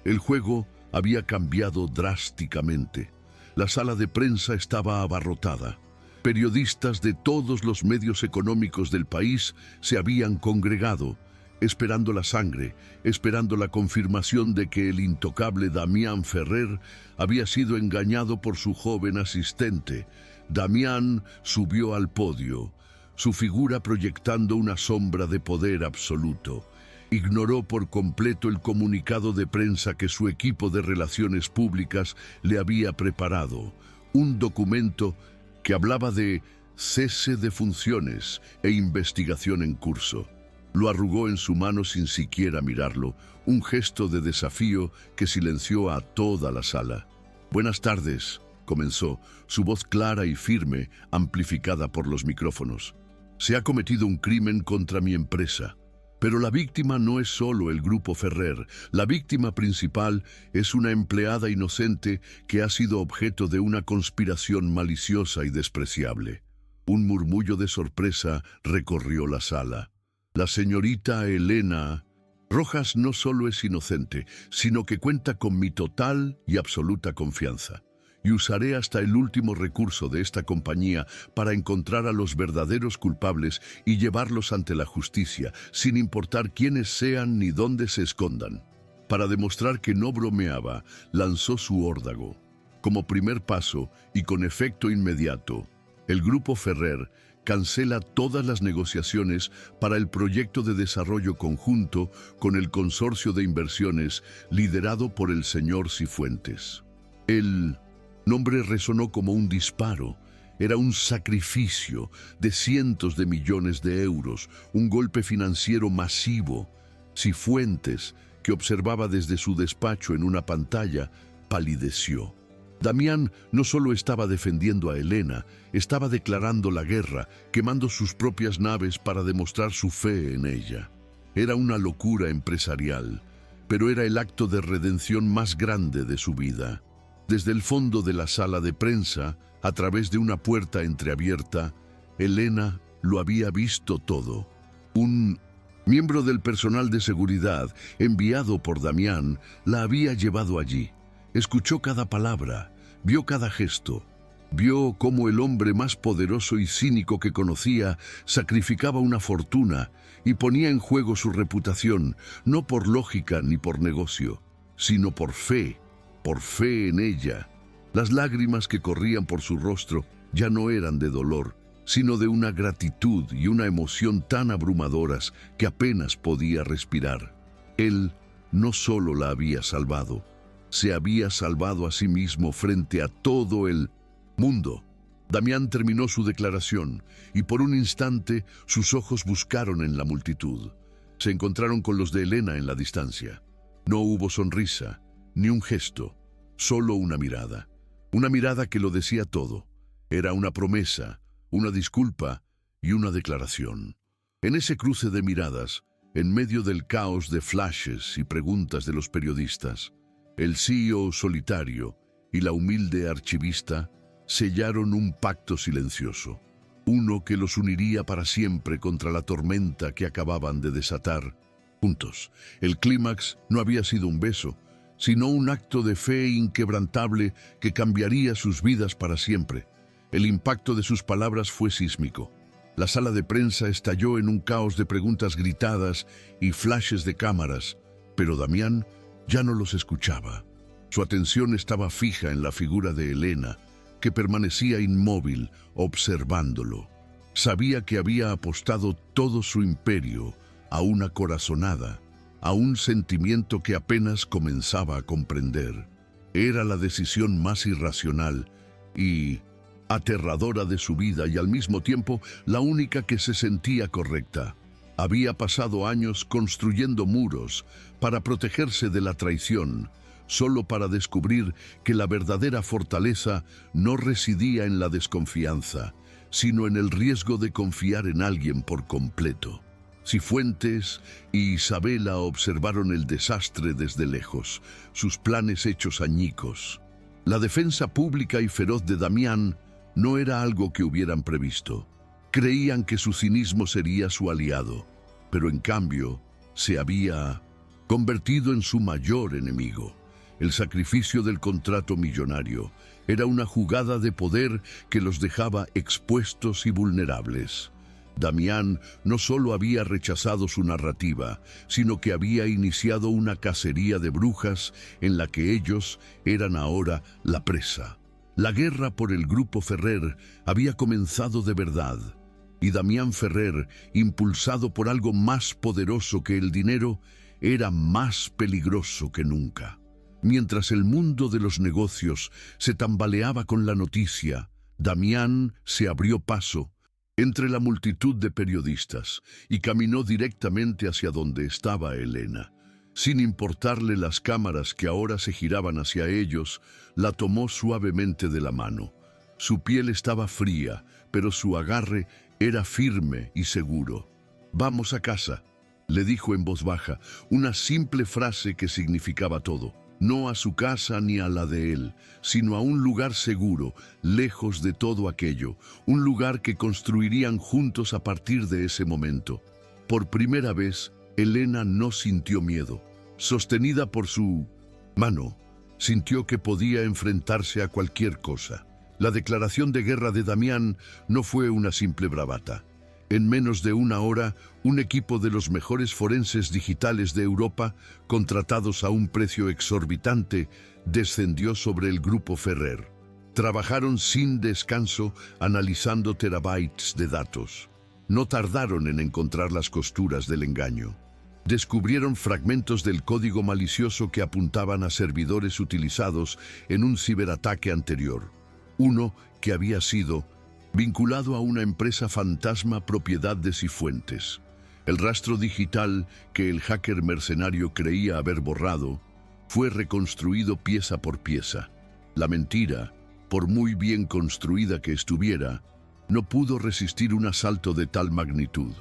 El juego había cambiado drásticamente. La sala de prensa estaba abarrotada. Periodistas de todos los medios económicos del país se habían congregado, esperando la sangre, esperando la confirmación de que el intocable Damián Ferrer había sido engañado por su joven asistente. Damián subió al podio, su figura proyectando una sombra de poder absoluto. Ignoró por completo el comunicado de prensa que su equipo de relaciones públicas le había preparado, un documento que hablaba de cese de funciones e investigación en curso. Lo arrugó en su mano sin siquiera mirarlo, un gesto de desafío que silenció a toda la sala. «Buenas tardes», comenzó, su voz clara y firme, amplificada por los micrófonos. «Se ha cometido un crimen contra mi empresa. Pero la víctima no es solo el Grupo Ferrer. La víctima principal es una empleada inocente que ha sido objeto de una conspiración maliciosa y despreciable». Un murmullo de sorpresa recorrió la sala. La señorita Elena Rojas no solo es inocente, sino que cuenta con mi total y absoluta confianza. Y usaré hasta el último recurso de esta compañía para encontrar a los verdaderos culpables y llevarlos ante la justicia, sin importar quiénes sean ni dónde se escondan. Para demostrar que no bromeaba, lanzó su órdago. Como primer paso, y con efecto inmediato, el Grupo Ferrer cancela todas las negociaciones para el proyecto de desarrollo conjunto con el consorcio de inversiones liderado por el señor Cifuentes. El nombre resonó como un disparo. Era un sacrificio de cientos de millones de euros, un golpe financiero masivo. Cifuentes, que observaba desde su despacho en una pantalla, palideció. Damián no solo estaba defendiendo a Elena, estaba declarando la guerra, quemando sus propias naves para demostrar su fe en ella. Era una locura empresarial, pero era el acto de redención más grande de su vida. Desde el fondo de la sala de prensa, a través de una puerta entreabierta, Elena lo había visto todo. Un miembro del personal de seguridad, enviado por Damián, la había llevado allí. Escuchó cada palabra, vio cada gesto, vio cómo el hombre más poderoso y cínico que conocía sacrificaba una fortuna y ponía en juego su reputación, no por lógica ni por negocio, sino por fe en ella. Las lágrimas que corrían por su rostro ya no eran de dolor, sino de una gratitud y una emoción tan abrumadoras que apenas podía respirar. Él no solo la había salvado, se había salvado a sí mismo frente a todo el mundo. Damián terminó su declaración y por un instante sus ojos buscaron en la multitud. Se encontraron con los de Elena en la distancia. No hubo sonrisa, ni un gesto, solo una mirada. Una mirada que lo decía todo. Era una promesa, una disculpa y una declaración. En ese cruce de miradas, en medio del caos de flashes y preguntas de los periodistas, el CEO solitario y la humilde archivista sellaron un pacto silencioso, uno que los uniría para siempre contra la tormenta que acababan de desatar juntos. El clímax no había sido un beso, sino un acto de fe inquebrantable que cambiaría sus vidas para siempre. El impacto de sus palabras fue sísmico. La sala de prensa estalló en un caos de preguntas gritadas y flashes de cámaras, pero Damián ya no los escuchaba. Su atención estaba fija en la figura de Elena, que permanecía inmóvil, observándolo. Sabía que había apostado todo su imperio a una corazonada, a un sentimiento que apenas comenzaba a comprender. Era la decisión más irracional y aterradora de su vida y al mismo tiempo la única que se sentía correcta. Había pasado años construyendo muros para protegerse de la traición, solo para descubrir que la verdadera fortaleza no residía en la desconfianza, sino en el riesgo de confiar en alguien por completo. Cifuentes y Isabela observaron el desastre desde lejos, sus planes hechos añicos. La defensa pública y feroz de Damián no era algo que hubieran previsto. Creían que su cinismo sería su aliado, pero en cambio se había convertido en su mayor enemigo. El sacrificio del contrato millonario era una jugada de poder que los dejaba expuestos y vulnerables. Damián no solo había rechazado su narrativa, sino que había iniciado una cacería de brujas en la que ellos eran ahora la presa. La guerra por el Grupo Ferrer había comenzado de verdad, y Damián Ferrer, impulsado por algo más poderoso que el dinero, era más peligroso que nunca. Mientras el mundo de los negocios se tambaleaba con la noticia, Damián se abrió paso entre la multitud de periodistas y caminó directamente hacia donde estaba Elena. Sin importarle las cámaras que ahora se giraban hacia ellos, la tomó suavemente de la mano. Su piel estaba fría, pero su agarre era firme y seguro. «Vamos a casa», le dijo en voz baja, una simple frase que significaba todo. No a su casa ni a la de él, sino a un lugar seguro, lejos de todo aquello, un lugar que construirían juntos a partir de ese momento. Por primera vez, Elena no sintió miedo. Sostenida por su mano, sintió que podía enfrentarse a cualquier cosa. La declaración de guerra de Damián no fue una simple bravata. En menos de una hora, un equipo de los mejores forenses digitales de Europa, contratados a un precio exorbitante, descendió sobre el Grupo Ferrer. Trabajaron sin descanso analizando terabytes de datos. No tardaron en encontrar las costuras del engaño. Descubrieron fragmentos del código malicioso que apuntaban a servidores utilizados en un ciberataque anterior. Uno que había sido vinculado a una empresa fantasma propiedad de Cifuentes. El rastro digital que el hacker mercenario creía haber borrado fue reconstruido pieza por pieza. La mentira, por muy bien construida que estuviera, no pudo resistir un asalto de tal magnitud.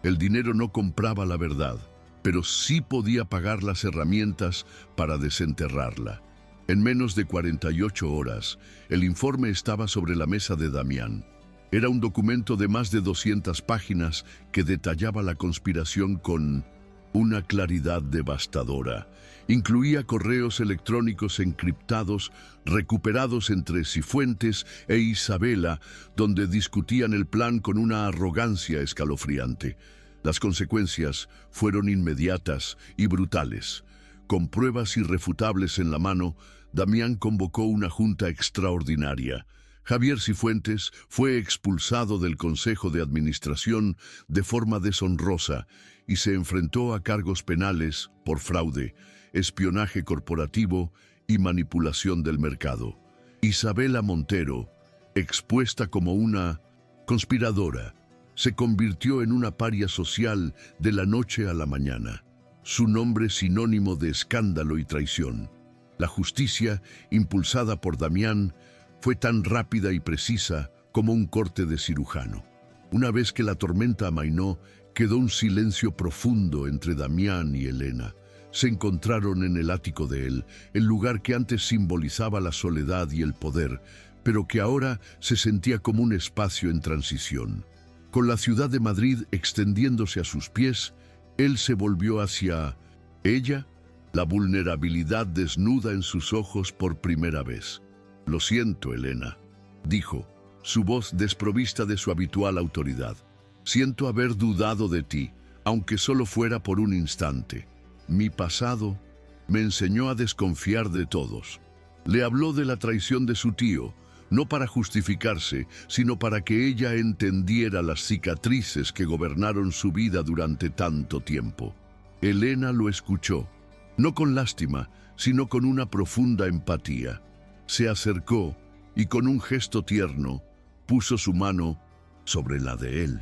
El dinero no compraba la verdad, pero sí podía pagar las herramientas para desenterrarla. En menos de 48 horas, el informe estaba sobre la mesa de Damián. Era un documento de más de 200 páginas que detallaba la conspiración con una claridad devastadora. Incluía correos electrónicos encriptados recuperados entre Cifuentes e Isabela, donde discutían el plan con una arrogancia escalofriante. Las consecuencias fueron inmediatas y brutales. Con pruebas irrefutables en la mano, Damián convocó una junta extraordinaria. Javier Cifuentes fue expulsado del Consejo de Administración de forma deshonrosa y se enfrentó a cargos penales por fraude, espionaje corporativo y manipulación del mercado. Isabela Montero, expuesta como una conspiradora, se convirtió en una paria social de la noche a la mañana. Su nombre sinónimo de escándalo y traición. La justicia, impulsada por Damián, fue tan rápida y precisa como un corte de cirujano. Una vez que la tormenta amainó, quedó un silencio profundo entre Damián y Elena. Se encontraron en el ático de él, el lugar que antes simbolizaba la soledad y el poder, pero que ahora se sentía como un espacio en transición. Con la ciudad de Madrid extendiéndose a sus pies, él se volvió hacia ella, la vulnerabilidad desnuda en sus ojos por primera vez. «Lo siento, Elena», dijo, su voz desprovista de su habitual autoridad. «Siento haber dudado de ti, aunque solo fuera por un instante. Mi pasado me enseñó a desconfiar de todos». Le habló de la traición de su tío, no para justificarse, sino para que ella entendiera las cicatrices que gobernaron su vida durante tanto tiempo. Elena lo escuchó, no con lástima, sino con una profunda empatía. Se acercó y con un gesto tierno puso su mano sobre la de él.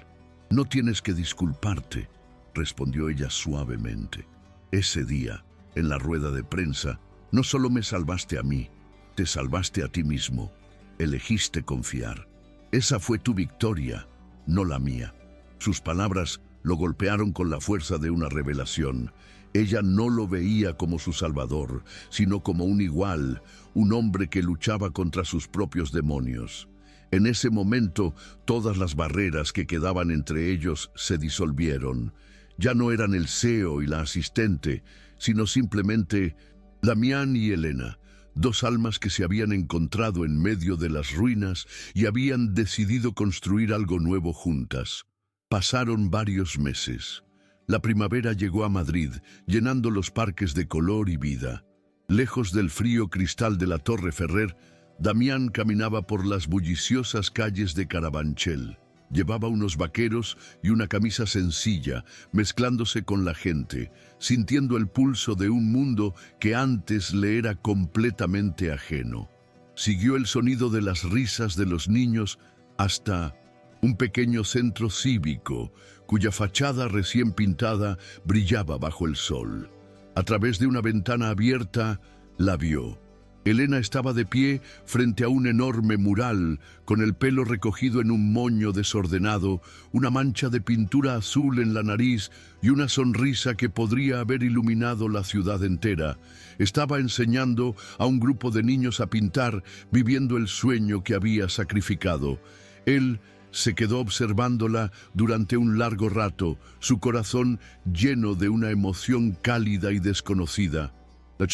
«No tienes que disculparte», respondió ella suavemente. «Ese día, en la rueda de prensa, no solo me salvaste a mí, te salvaste a ti mismo. Elegiste confiar. Esa fue tu victoria, no la mía». Sus palabras lo golpearon con la fuerza de una revelación. Ella no lo veía como su salvador, sino como un igual, un hombre que luchaba contra sus propios demonios. En ese momento, todas las barreras que quedaban entre ellos se disolvieron. Ya no eran el CEO y la asistente, sino simplemente Damián y Elena, dos almas que se habían encontrado en medio de las ruinas y habían decidido construir algo nuevo juntas. Pasaron varios meses. La primavera llegó a Madrid, llenando los parques de color y vida. Lejos del frío cristal de la Torre Ferrer, Damián caminaba por las bulliciosas calles de Carabanchel. Llevaba unos vaqueros y una camisa sencilla, mezclándose con la gente, sintiendo el pulso de un mundo que antes le era completamente ajeno. Siguió el sonido de las risas de los niños hasta un pequeño centro cívico, cuya fachada recién pintada brillaba bajo el sol. A través de una ventana abierta, la vio. Elena estaba de pie frente a un enorme mural, con el pelo recogido en un moño desordenado, una mancha de pintura azul en la nariz y una sonrisa que podría haber iluminado la ciudad entera. Estaba enseñando a un grupo de niños a pintar, viviendo el sueño que había sacrificado. Él se quedó observándola durante un largo rato, su corazón lleno de una emoción cálida y desconocida. La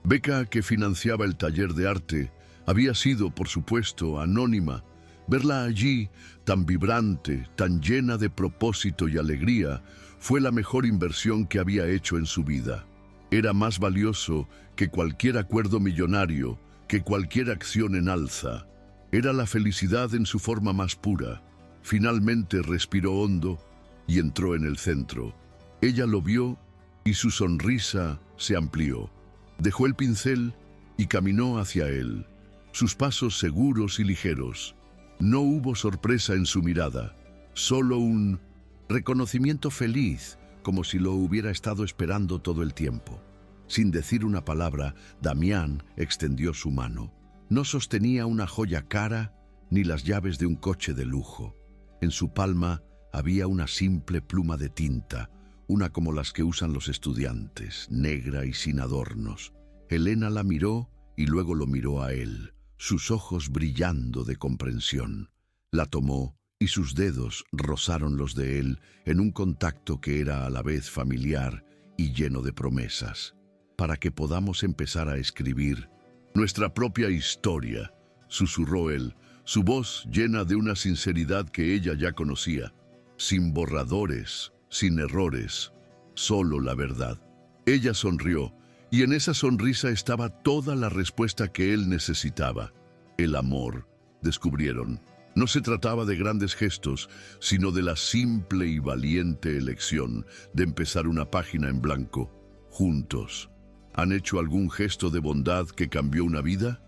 beca que financiaba el taller de arte había sido, por supuesto, anónima. Verla allí, tan vibrante, tan llena de propósito y alegría, fue la mejor inversión que había hecho en su vida. Era más valioso que cualquier acuerdo millonario, que cualquier acción en alza. Era la felicidad en su forma más pura. Finalmente respiró hondo y entró en el centro. Ella lo vio y su sonrisa se amplió. Dejó el pincel y caminó hacia él, sus pasos seguros y ligeros. No hubo sorpresa en su mirada, solo un reconocimiento feliz, como si lo hubiera estado esperando todo el tiempo. Sin decir una palabra, Damián extendió su mano. No sostenía una joya cara ni las llaves de un coche de lujo. En su palma había una simple pluma de tinta, una como las que usan los estudiantes, negra y sin adornos. Elena la miró y luego lo miró a él, sus ojos brillando de comprensión. La tomó y sus dedos rozaron los de él en un contacto que era a la vez familiar y lleno de promesas. «Para que podamos empezar a escribir nuestra propia historia», susurró él, su voz llena de una sinceridad que ella ya conocía. «Sin borradores, sin errores, solo la verdad». Ella sonrió, y en esa sonrisa estaba toda la respuesta que él necesitaba. El amor, descubrieron. No se trataba de grandes gestos, sino de la simple y valiente elección de empezar una página en blanco, juntos. «¿Han hecho algún gesto de bondad que cambió una vida?»,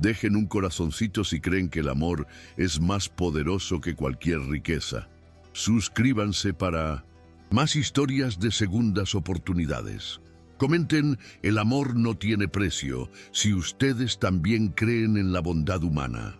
Dejen un corazoncito si creen que el amor es más poderoso que cualquier riqueza. Suscríbanse para más historias de segundas oportunidades. Comenten, el amor no tiene precio, si ustedes también creen en la bondad humana.